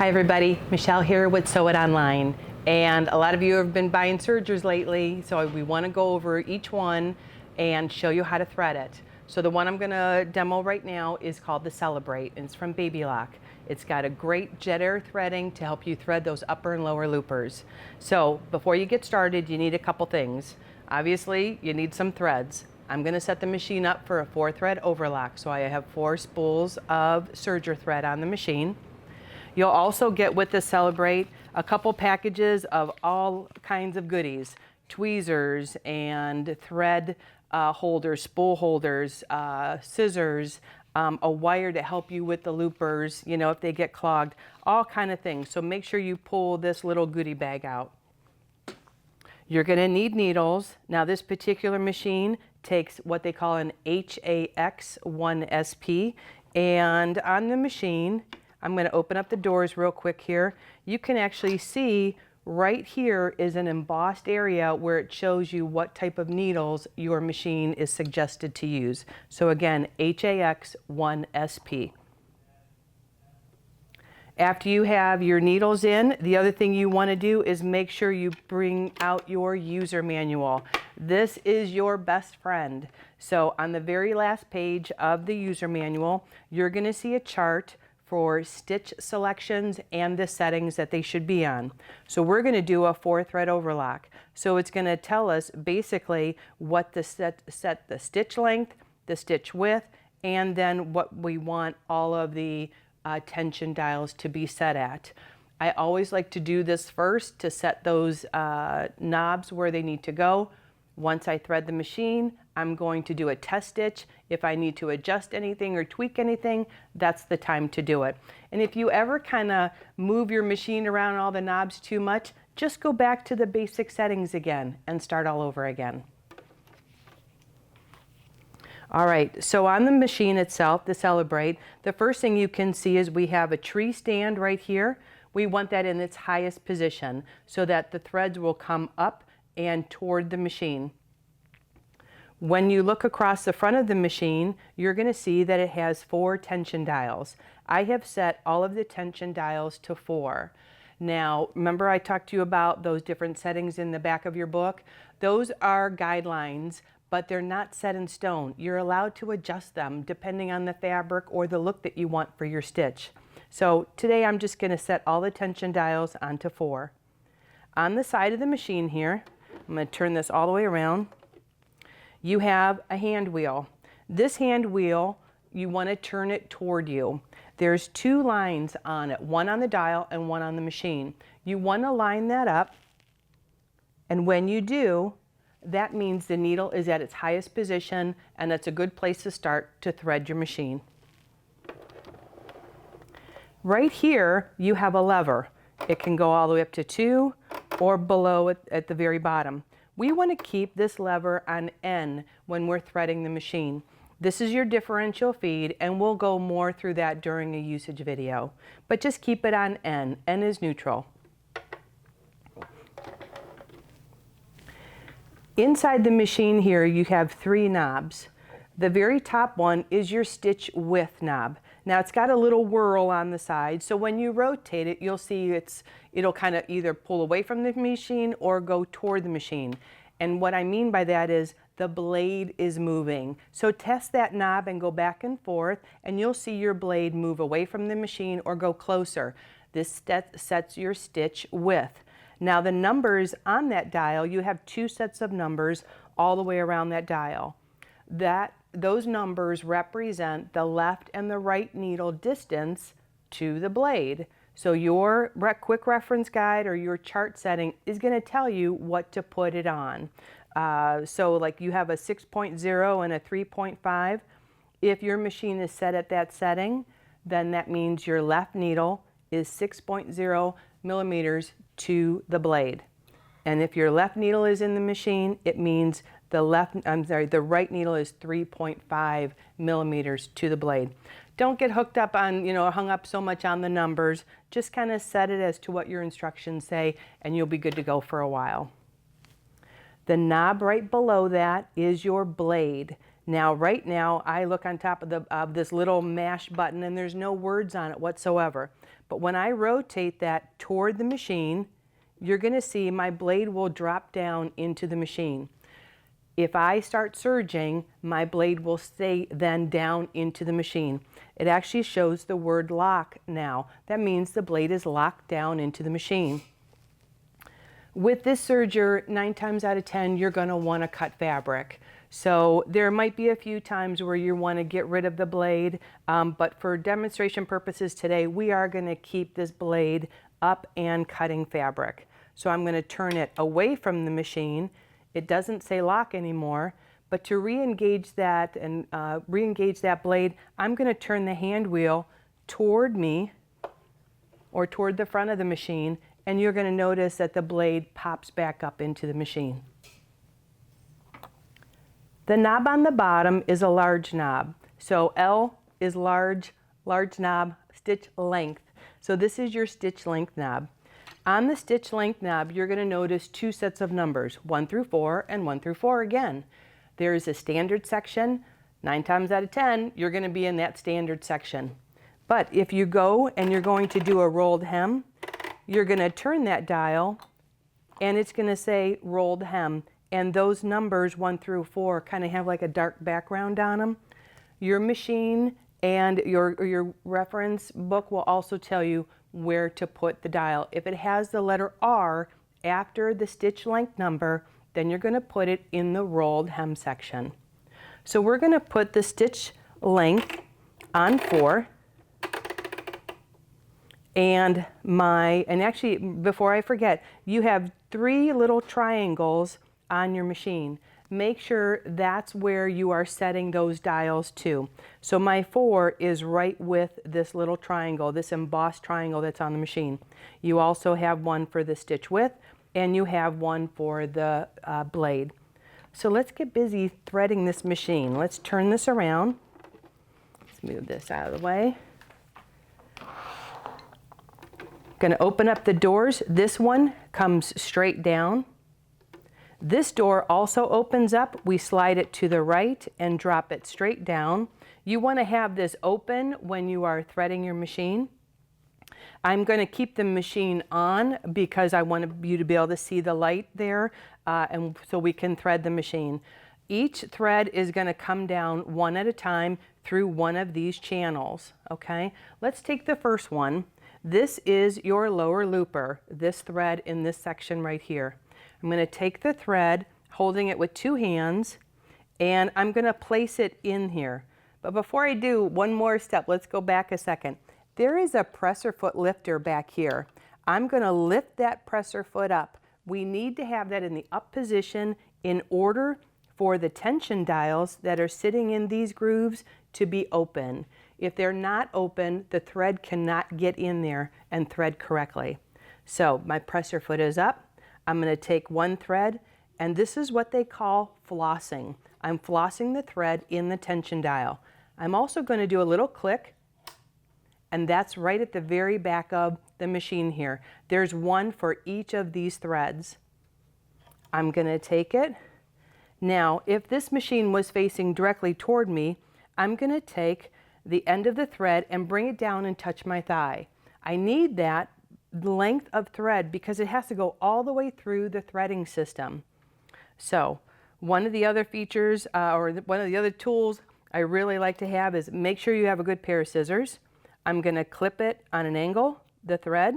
everybody, Michelle here with Sew It Online. And a lot of you have been buying Sergers lately, so we want to go over each one and show you how to thread it. So the one I'm going to demo right now is called the Celebrate, and it's from Baby Lock. It's got a great jet air threading to help you thread those upper and lower loopers. So before you get started, you need a couple things. Obviously, you need some threads. I'm going to set the machine up for a 4-thread overlock, so I have 4 spools of Serger thread on the machine. You'll also get with the Celebrate a couple packages of all kinds of goodies, tweezers and thread holders, spool holders, scissors, a wire to help you with the loopers, you know, if they get clogged, all kind of things. So make sure you pull this little goodie bag out. You're going to need needles. Now this particular machine takes what they call an HAX1SP, and on the machine, I'm going to open up the doors real quick here. You can actually see right here is an embossed area where it shows you what type of needles your machine is suggested to use. So again, HAX1SP. After you have your needles in, the other thing you want to do is make sure you bring out your user manual. This is your best friend. So on the very last page of the user manual, you're going to see a chart for stitch selections and the settings that they should be on. So we're going to do a 4-thread overlock. So it's going to tell us basically what the set the stitch length, the stitch width, and then what we want all of the tension dials to be set at. I always like to do this first to set those knobs where they need to go. Once I thread the machine, I'm going to do a test stitch. If I need to adjust anything or tweak anything, that's the time to do it. And if you ever kind of move your machine around all the knobs too much, just go back to the basic settings again and start all over again. All right, so on the machine itself, the Celebrate, the first thing you can see is we have a tree stand right here. We want that in its highest position so that the threads will come up and toward the machine. When you look across the front of the machine, you're going to see that it has 4 tension dials. I have set all of the tension dials to 4. Now, remember I talked to you about those different settings in the back of your book? Those are guidelines, but they're not set in stone. You're allowed to adjust them depending on the fabric or the look that you want for your stitch. So today I'm just going to set all the tension dials onto 4. On the side of the machine here, I'm going to turn this all the way around. You have a hand wheel. This hand wheel, you want to turn it toward you. There's 2 lines on it, one on the dial and one on the machine. You want to line that up, and when you do, that means the needle is at its highest position, and that's a good place to start to thread your machine. Right here, you have a lever. It can go all the way up to 2 or below at the very bottom. We want to keep this lever on N when we're threading the machine. This is your differential feed, and we'll go more through that during a usage video. But just keep it on N. N is neutral. Inside the machine here, you have 3 knobs. The very top one is your stitch width knob. Now it's got a little whirl on the side, so when you rotate it, you'll see it'll kind of either pull away from the machine or go toward the machine. And what I mean by that is the blade is moving. So test that knob and go back and forth, and you'll see your blade move away from the machine or go closer. This sets your stitch width. Now the numbers on that dial, you have 2 sets of numbers all the way around that dial. Those numbers represent the left and the right needle distance to the blade. So your quick reference guide or your chart setting is going to tell you what to put it on. So like you have a 6.0 and a 3.5. If your machine is set at that setting, then that means your left needle is 6.0 millimeters to the blade. And if your left needle is in the machine, it means the right needle is 3.5 millimeters to the blade. Don't get hooked up on, hung up so much on the numbers. Just kind of set it as to what your instructions say, and you'll be good to go for a while. The knob right below that is your blade. Now, right now, I look on top of this little mash button, and there's no words on it whatsoever. But when I rotate that toward the machine, you're going to see my blade will drop down into the machine. If I start serging, my blade will stay then down into the machine. It actually shows the word lock now. That means the blade is locked down into the machine. With this serger, 9 times out of 10, you're going to want to cut fabric. So there might be a few times where you want to get rid of the blade, but for demonstration purposes today, we are going to keep this blade up and cutting fabric. So I'm going to turn it away from the machine. It doesn't say lock anymore, but to re-engage that and re-engage that blade, I'm going to turn the hand wheel toward me or toward the front of the machine, and you're going to notice that the blade pops back up into the machine. The knob on the bottom is a large knob. So L is large knob, stitch length. So this is your stitch length knob. On the stitch length knob, you're going to notice 2 sets of numbers, 1 through 4 and 1 through 4 again. There is a standard section. 9 times out of 10, you're going to be in that standard section. But if you go and you're going to do a rolled hem, you're going to turn that dial and it's going to say rolled hem. And those numbers 1 through 4 kind of have like a dark background on them. Your machine and your reference book will also tell you where to put the dial. If it has the letter R after the stitch length number, then you're going to put it in the rolled hem section. So we're going to put the stitch length on 4. And actually, before I forget, you have 3 little triangles on your machine. Make sure that's where you are setting those dials to. So my 4 is right with this little triangle, this embossed triangle that's on the machine. You also have one for the stitch width, and you have one for the blade. So let's get busy threading this machine. Let's turn this around. Let's move this out of the way. Going to open up the doors. This one comes straight down. This door also opens up. We slide it to the right and drop it straight down. You want to have this open when you are threading your machine. I'm going to keep the machine on because I want you to be able to see the light there, and so we can thread the machine. Each thread is going to come down one at a time through one of these channels. Okay, let's take the first one. This is your lower looper, this thread in this section right here. I'm going to take the thread, holding it with 2 hands, and I'm going to place it in here. But before I do, one more step. Let's go back a second. There is a presser foot lifter back here. I'm going to lift that presser foot up. We need to have that in the up position in order for the tension dials that are sitting in these grooves to be open. If they're not open, the thread cannot get in there and thread correctly. So my presser foot is up. I'm going to take one thread, and this is what they call flossing. I'm flossing the thread in the tension dial. I'm also going to do a little click, and that's right at the very back of the machine here. There's one for each of these threads. I'm going to take it. Now, if this machine was facing directly toward me, I'm going to take the end of the thread and bring it down and touch my thigh. I need that length of thread because it has to go all the way through the threading system. So one of the other features one of the other tools I really like to have is make sure you have a good pair of scissors. I'm going to clip it on an angle, the thread,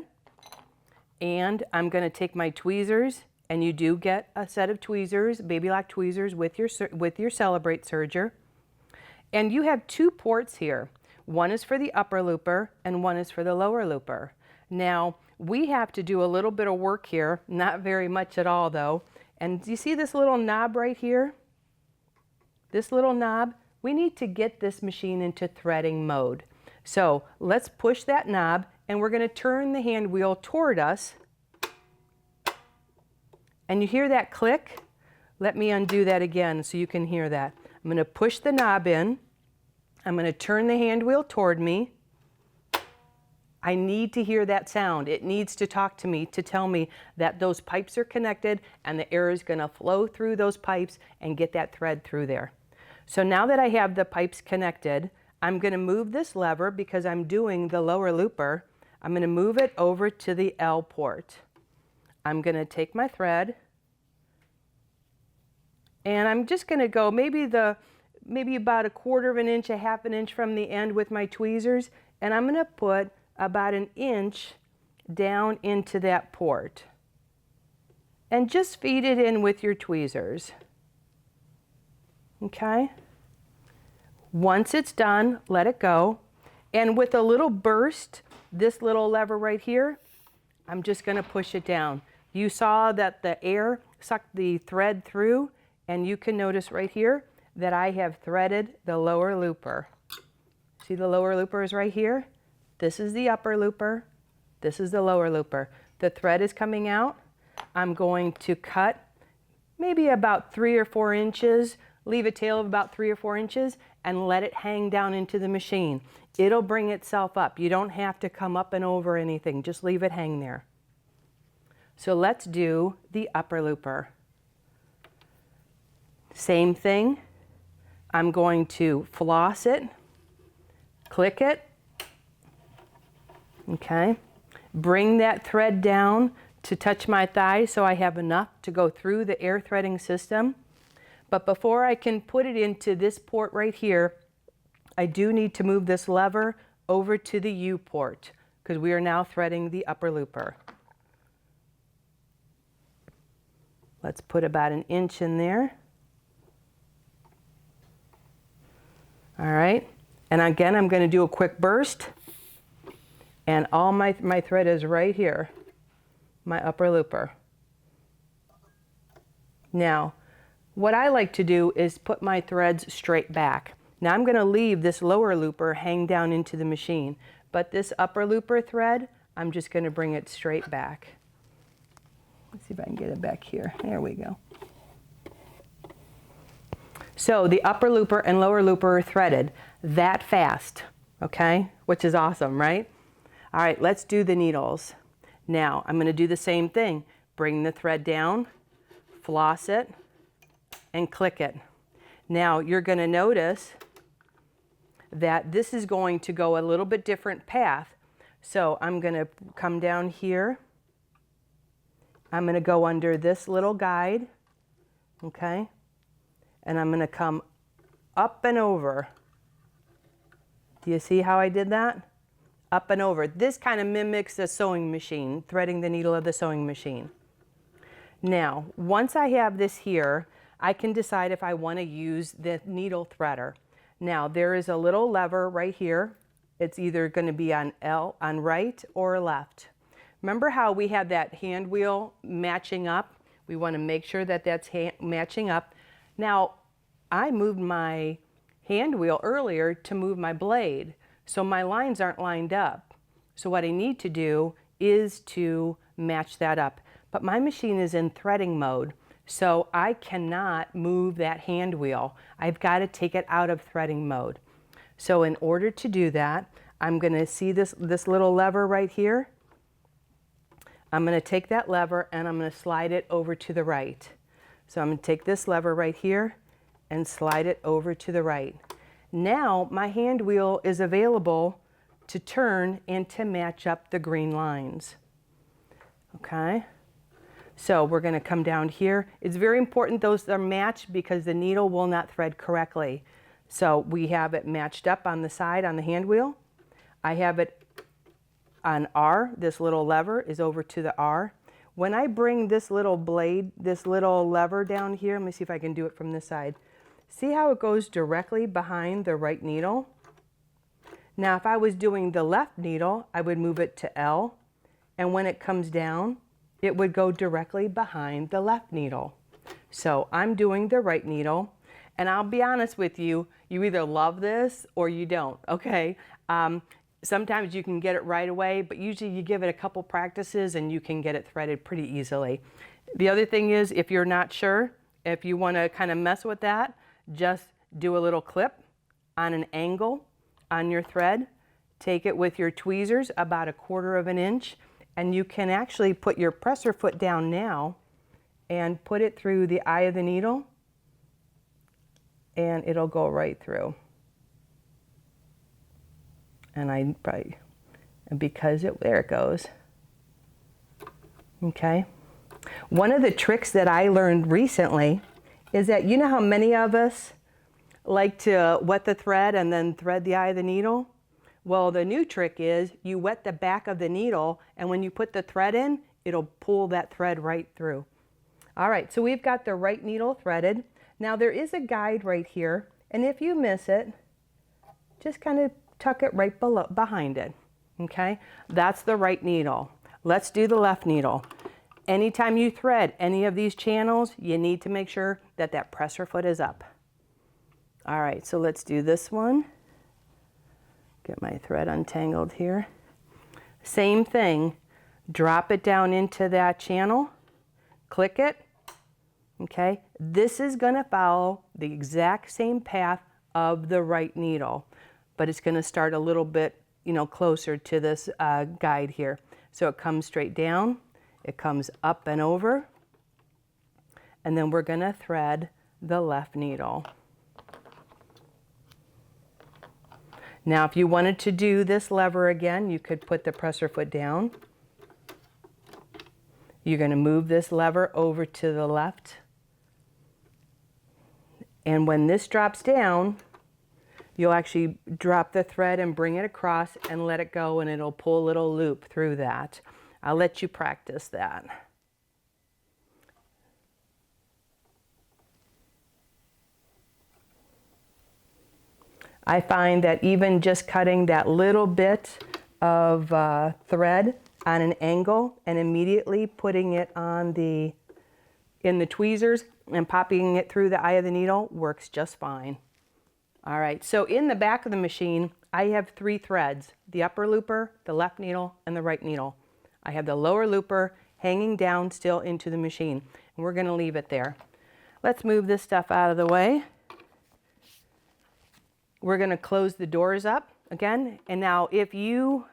and I'm going to take my tweezers, and you do get a set of tweezers, baby lock tweezers with your Celebrate serger. And you have 2 ports here. One is for the upper looper and one is for the lower looper. Now, we have to do a little bit of work here, not very much at all though. And do you see this little knob right here? This little knob, we need to get this machine into threading mode. So let's push that knob, and we're going to turn the hand wheel toward us. And you hear that click? Let me undo that again so you can hear that. I'm going to push the knob in. I'm going to turn the hand wheel toward me. I need to hear that sound. It needs to talk to me to tell me that those pipes are connected and the air is going to flow through those pipes and get that thread through there. So now that I have the pipes connected, I'm going to move this lever because I'm doing the lower looper. I'm going to move it over to the L port. I'm going to take my thread, and I'm just going to go maybe about 1/4 of an inch, 1/2 an inch from the end with my tweezers, and I'm going to put about 1 inch down into that port. And just feed it in with your tweezers. Okay? Once it's done, let it go. And with a little burst, this little lever right here, I'm just going to push it down. You saw that the air sucked the thread through, and you can notice right here that I have threaded the lower looper. See, the lower looper is right here. This is the upper looper. This is the lower looper. The thread is coming out. I'm going to cut maybe about 3 or 4 inches, leave a tail of about 3 or 4 inches, and let it hang down into the machine. It'll bring itself up. You don't have to come up and over anything. Just leave it hang there. So let's do the upper looper. Same thing. I'm going to floss it, click it, okay? Bring that thread down to touch my thigh so I have enough to go through the air threading system. But before I can put it into this port right here, I do need to move this lever over to the U port because we are now threading the upper looper. Let's put about 1 inch in there. All right, and again, I'm going to do a quick burst, and all my thread is right here, my upper looper. Now, what I like to do is put my threads straight back. Now I'm going to leave this lower looper hang down into the machine, but this upper looper thread, I'm just going to bring it straight back. Let's see if I can get it back here. There we go. So the upper looper and lower looper are threaded that fast, okay? Which is awesome, right? All right, let's do the needles. Now, I'm going to do the same thing. Bring the thread down, floss it, and click it. Now, you're going to notice that this is going to go a little bit different path. So I'm going to come down here. I'm going to go under this little guide, okay? And I'm going to come up and over. Do you see how I did that? Up and over. This kind of mimics the sewing machine, threading the needle of the sewing machine. Now, once I have this here, I can decide if I want to use the needle threader. Now, there is a little lever right here. It's either going to be on right or left. Remember how we had that hand wheel matching up? We want to make sure that that's matching up. Now, I moved my hand wheel earlier to move my blade, so my lines aren't lined up. So what I need to do is to match that up. But my machine is in threading mode, so I cannot move that hand wheel. I've got to take it out of threading mode. So in order to do that, I'm going to see this little lever right here. I'm going to take that lever and I'm going to slide it over to the right. So I'm going to take this lever right here and slide it over to the right. Now my hand wheel is available to turn and to match up the green lines. Okay, so we're going to come down here. It's very important those are matched because the needle will not thread correctly. So we have it matched up on the side on the hand wheel. I have it on R. This little lever is over to the R. When I bring this little blade, this little lever down here, let me see if I can do it from this side. See how it goes directly behind the right needle? Now, if I was doing the left needle, I would move it to L, and when it comes down, it would go directly behind the left needle. So I'm doing the right needle, and I'll be honest with you, you either love this or you don't, okay? Sometimes you can get it right away, but usually you give it a couple practices and you can get it threaded pretty easily. The other thing is, if you're not sure, if you want to kind of mess with that, just do a little clip on an angle on your thread. Take it with your tweezers about 1/4 of an inch, and you can actually put your presser foot down now and put it through the eye of the needle, and it'll go right through. And And because there it goes. Okay. One of the tricks that I learned recently is that, you know how many of us like to wet the thread and then thread the eye of the needle? Well, the new trick is you wet the back of the needle, and when you put the thread in, it'll pull that thread right through. All right, so we've got the right needle threaded. Now there is a guide right here, and if you miss it, just kind of tuck it right behind it. Okay, that's the right needle. Let's do the left needle. Anytime you thread any of these channels, you need to make sure that that presser foot is up. All right, so let's do this one. Get my thread untangled here. Same thing, drop it down into that channel, click it, okay? This is gonna follow the exact same path of the right needle, but it's gonna start a little bit, closer to this guide here. So it comes straight down, it comes up and over, and then we're gonna thread the left needle. Now, if you wanted to do this lever again, you could put the presser foot down. You're going to move this lever over to the left. And when this drops down, you'll actually drop the thread and bring it across and let it go, and it'll pull a little loop through that. I'll let you practice that. I find that even just cutting that little bit of thread on an angle and immediately putting it on in the tweezers and popping it through the eye of the needle works just fine. All right, so in the back of the machine, I have 3 threads: the upper looper, the left needle, and the right needle. I have the lower looper hanging down still into the machine, and we're gonna leave it there. Let's move this stuff out of the way. We're going to close the doors up again. And now if you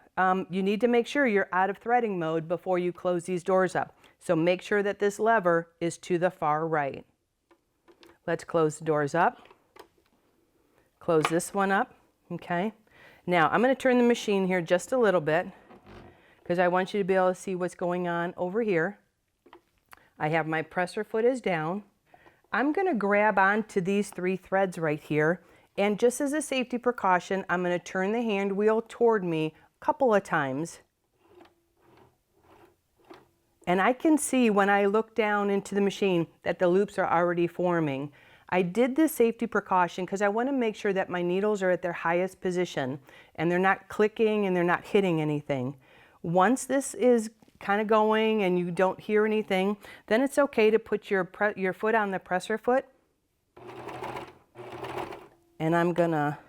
need to make sure you're out of threading mode before you close these doors up. So make sure that this lever is to the far right. Let's close the doors up. Close this one up. Okay. Now I'm going to turn the machine here just a little bit because I want you to be able to see what's going on over here. I have my presser foot is down. I'm going to grab onto these 3 threads right here. And just as a safety precaution, I'm going to turn the hand wheel toward me a couple of times. And I can see when I look down into the machine that the loops are already forming. I did this safety precaution because I want to make sure that my needles are at their highest position and they're not clicking and they're not hitting anything. Once this is kind of going and you don't hear anything, then it's okay to put your foot on the presser foot. And I'm gonna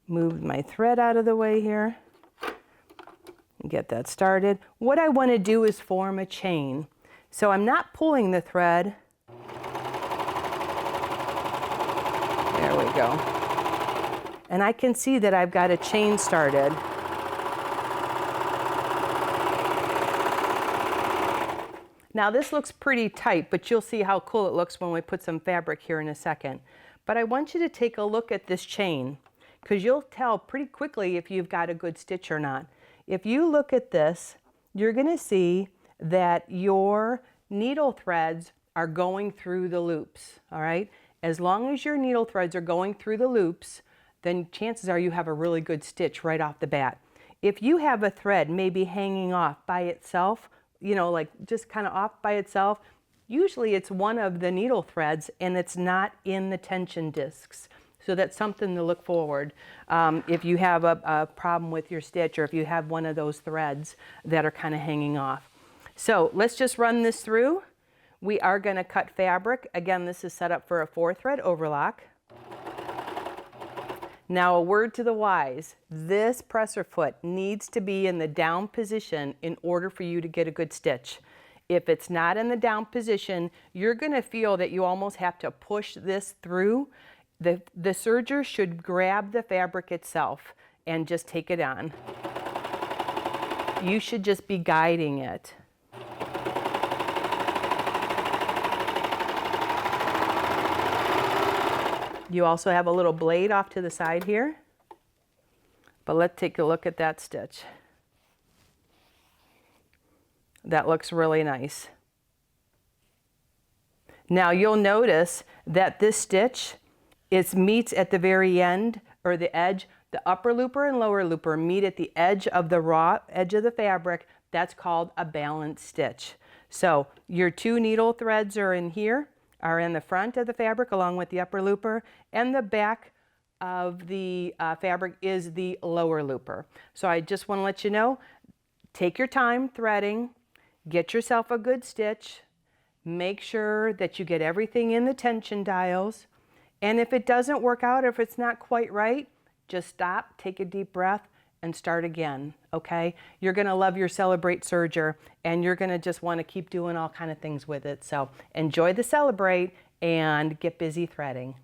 move my thread out of the way here and get that started. What I want to do is form a chain. So I'm not pulling the thread. There we go. And I can see that I've got a chain started. Now this looks pretty tight, but you'll see how cool it looks when we put some fabric here in a second. But I want you to take a look at this chain because you'll tell pretty quickly if you've got a good stitch or not. If you look at this, you're going to see that your needle threads are going through the loops, all right? As long as your needle threads are going through the loops, then chances are you have a really good stitch right off the bat. If you have a thread maybe hanging off by itself, like just kind of off by itself, usually it's one of the needle threads and it's not in the tension discs. So that's something to look forward if you have a problem with your stitch or if you have one of those threads that are kind of hanging off. So let's just run this through. We are going to cut fabric. Again, this is set up for a 4-thread overlock. Now a word to the wise, this presser foot needs to be in the down position in order for you to get a good stitch. If it's not in the down position, you're going to feel that you almost have to push this through. The serger should grab the fabric itself and just take it on. You should just be guiding it. You also have a little blade off to the side here. But let's take a look at that stitch. That looks really nice. Now you'll notice that this stitch meets at the very end, or the edge. The upper looper and lower looper meet at the edge of the raw edge of the fabric. That's called a balanced stitch. So your 2 needle threads are in here, are in the front of the fabric along with the upper looper, and the back of the fabric is the lower looper. So I just want to let you know, take your time threading, get yourself a good stitch, make sure that you get everything in the tension dials, and if it doesn't work out, if it's not quite right, just stop, take a deep breath, and start again, okay? You're gonna love your Celebrate Serger, and you're gonna just wanna keep doing all kind of things with it. So enjoy the Celebrate and get busy threading.